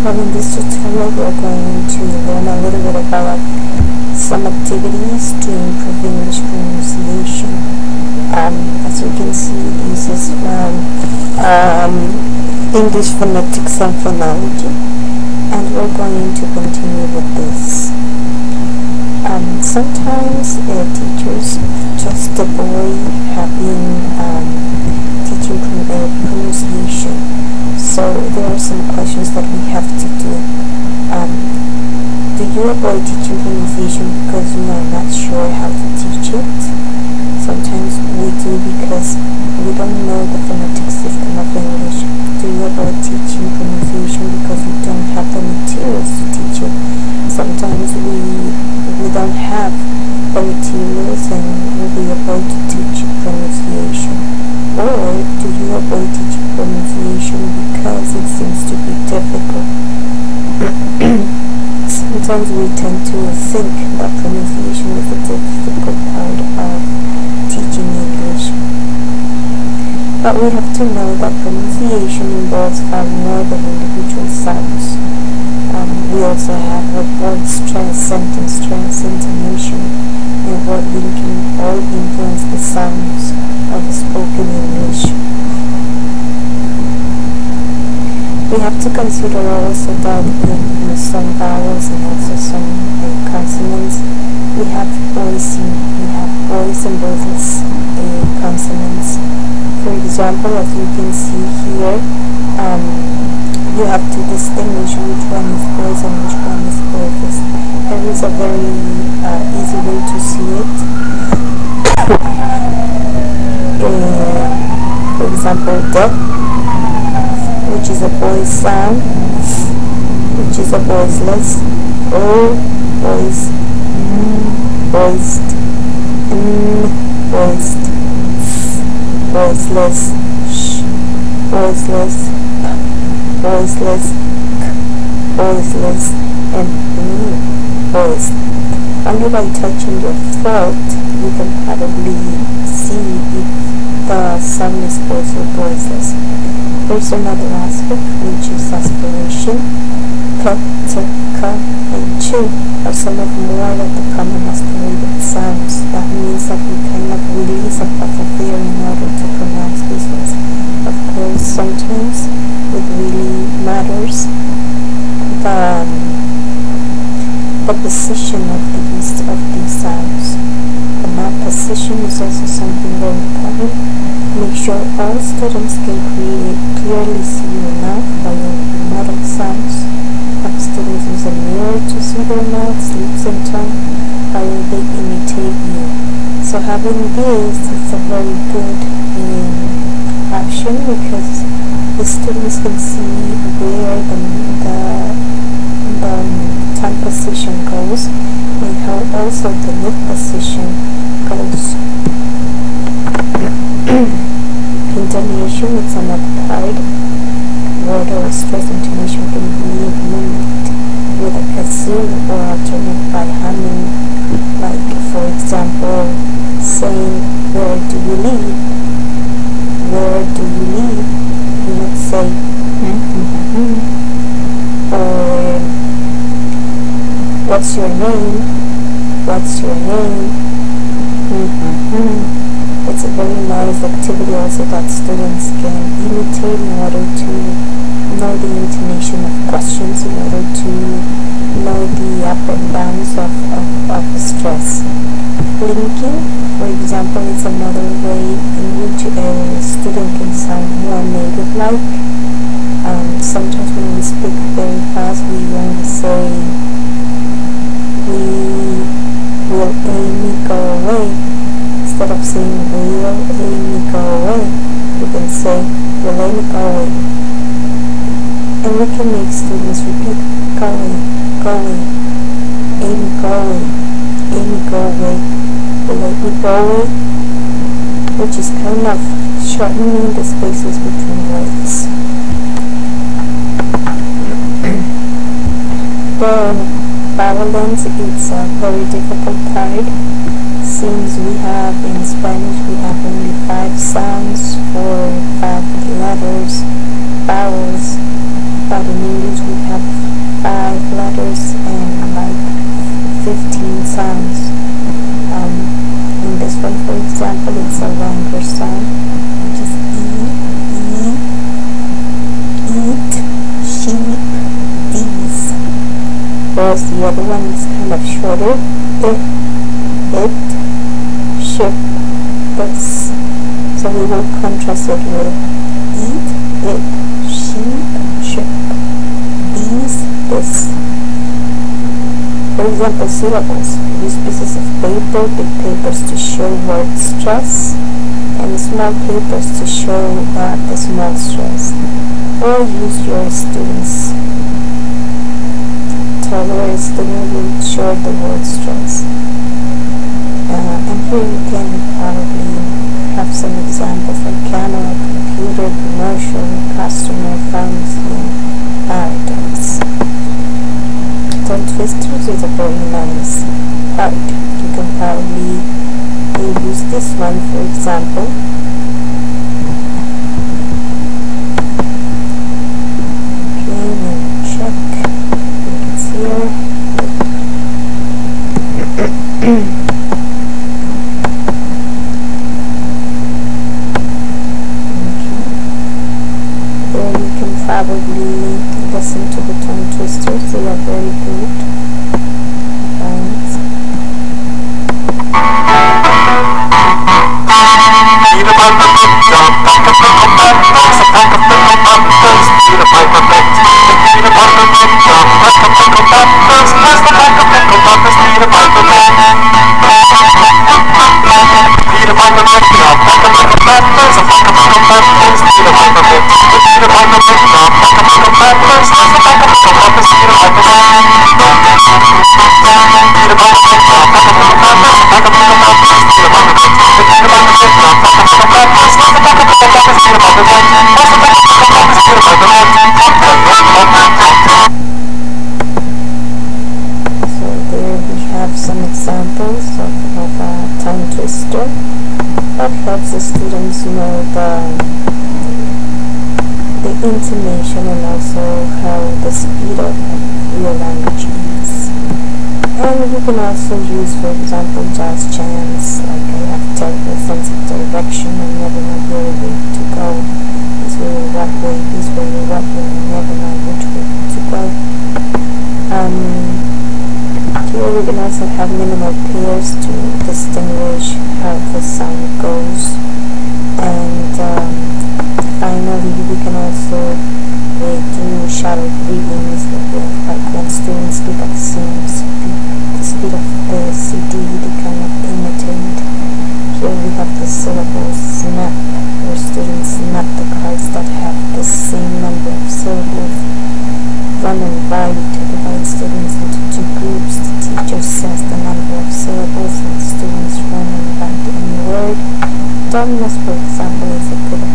Well, in this tutorial we're going to learn a little bit about some activities to improve English pronunciation. As you can see, this is from English phonetics and phonology, and we're going to continue with this. Sometimes teachers just avoid having teaching pronunciation. So there are some questions that we have to do. Do you avoid teaching pronunciation because you are not sure how to teach it? Sometimes we do because we don't know the phonetic system of English. Do you avoid teaching pronunciation because you don't have the materials to teach it? Sometimes we don't have the materials and we avoid to teach pronunciation. Or do you avoid teaching pronunciation because it seems to be difficult? Sometimes we tend to think that pronunciation is a difficult part of teaching English. But we have to know that pronunciation involves far more than individual sounds. We also have word stress, sentence stress, intonation, and word linking all influence the sounds of spoken English. We have to consider also that in some vowels and also some consonants, we have voicing. We have voice and voiceless consonants. For example, as you can see here, you have to distinguish which one is voice and which one is voiceless. There is a very easy way to see it. For example, the, which is a voice sound, which is a voiceless, o, voice, voiced, voiced, voiceless, sh, voiceless, voiceless, k, voiceless, and voiced. Only by touching your throat you can probably see if the sound is voiced or voiceless. There's another aspect, which is aspiration. K, t, k, and ch are some of more of the common aspirated sounds. That means that we kind of release a puff of air in order to pronounce these ones. Of course, sometimes it really matters the position of these sounds. The mouth position is also something very important. Make sure all students can clearly see your mouth by your model sounds. Have students use a mirror to see their mouths, lips, and tongue while they imitate you. So having this is a very good option because the students can see where the tongue position goes and how also the lip position goes. Intonation is another part. Word or stress intonation can be mimicked with a kazoo or alternate by humming, like for example saying where do you live? Where do you live? You would say or what's your name? What's your name? It's a very nice activity also that students can imitate in order to know the intonation of questions, in order to know the up and downs of stress. Linking, for example, is another way in which a student can sound more native-like. Sometimes when we speak very fast, we only say, we will Amy go away. Instead of saying, will Amy go away, we can say, will Amy go away. And we can make students repeat, go away, go away, Amy go away, Amy go away, will Amy go away, which is kind of shortening the spaces between words. Then vowel ends, it's a very difficult part. Since we have in Spanish we have only 5 sounds for 5 letters, vowels, but in English we have whereas the other one is kind of shorter. It, ship, this. So we will contrast it with eat, it, sheep, ship, these, this. For example, syllables. Use pieces of paper, big papers to show word stress, and small papers to show the small stress. Or use your students' taller student will show the word stress. And here you can probably have some examples like camera, computer, commercial, customer, pharmacy, and paradise. Tongue twisters is a very nice part. You can probably use this one for example. Okay, and check. It's here. Probably listen to the tongue twisters, they are very good. That helps the students know the intonation and also how the speed of real language is. And you can also use, for example, jazz chants, like I have terrible sense of direction and never know where to go. This way or what way, this way or what way, and never know which way to go. Here we can also have minimal pairs to distinguish how the sound goes, and finally we can also do shadow readings, like when students speak at the speed of the CD, they kind of imitate. Here we have the syllable snap, where students snap the cards that have the same number of syllables. Run and write to divide students into two groups. The teacher says the number of syllables and students run and write any word. Dumbness, for example, is a good